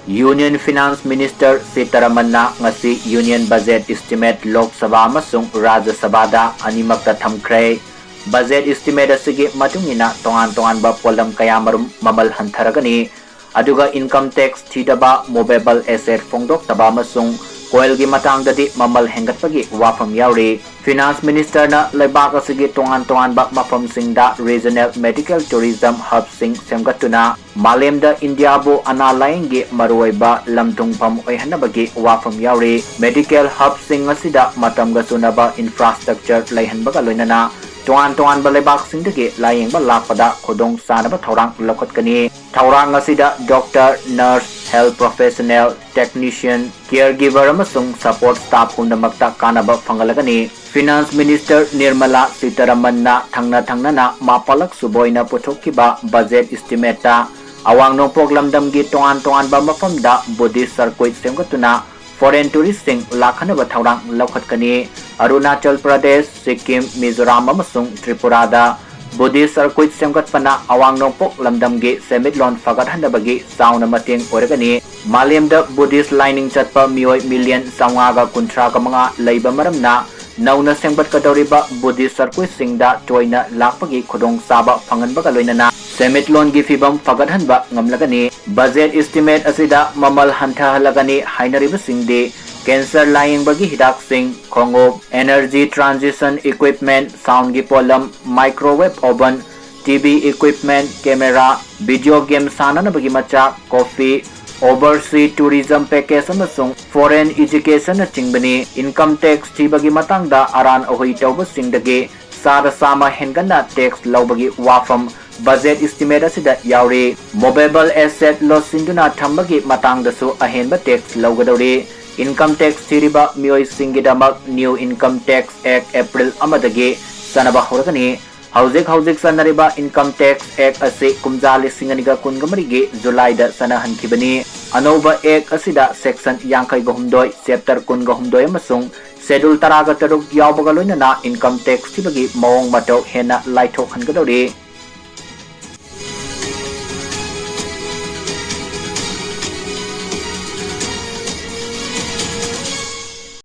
Union Finance Minister Sitaramanna ngasi Union Budget Estimate Lok Sabha amasung Rajya Sabhada animakta thamkhre. Budget estimate asigi matungina tongan ba polam kayamarum mamal hantaragani aduga income tax thidaba movable asset fongdok taba amasung coil gi matang dadi mamal hengatpagi wafam yauri. Finance Minister na lebak asigi tongan ba mafam singda regional medical tourism hub sing semgatuna malemda India bu analaying gi maruaiba lamtungpam oihanabagi wafam yauri. Medical hub sing asida matam ga sunaba infrastructure laihanbaga loinana tongan ba lebak singdagi laying ba lakpada khodong sanaba thorang lokhatkani. Thaurang asida doctor, nurse, health professional, technician, caregiver amasung support staff punamakta kanaba phangalagani. Finance Minister Nirmala Sitaramanna thangna mapalak suboyna puthokkiba budget estimate ta awang nongpok lamdamgi tongan ba mafamda Buddhist circuit semgatuna foreign tourist sing lakhanaba thaurang lokhatkani. Arunachal Pradesh, Sikkim, Mizoram amasung Tripura da Buddhist circuit semgatpana awang nongpok lamdamgi semitlon fagathanabagi sauna mateng oragani. Malemda Buddhist lining chatpa mioi million saungaga kunthra ka mga leiba maramna nauna sengbat kadoriba Buddhist circuit singda toina lakpagi khodong saba phanganbaga loinana semitlon gi fibam fagathanba ngamlagani. Budget estimate asida mamal hantha halagani hainariba singde cancer lying bagi hidak sing khongop energy transition equipment sound gi polam microwave oven TV equipment camera video game sanana bagi macha coffee overseas tourism package amasung foreign education na chingbani. Income tax thibagi matangda aran ohoi tawba singdagi sada sama hengana tax lawbagi wafam budget estimate asida yauri. Movable asset loss sinduna thambagi matangdasu ahenba tax lawgadori. Income tax thiriba mioi singidamak new income tax act April amadagi sanaba horagani. Haujik sanariba income tax act ase kumjali singaniga kungamarigi July da sanahankibani. Anova act asida section yangkai gahumdoi chapter kun gahumdoi amasung schedule taraga taruk yawbaga loinana income tax thibagi mawong matau hena laithok hangadori.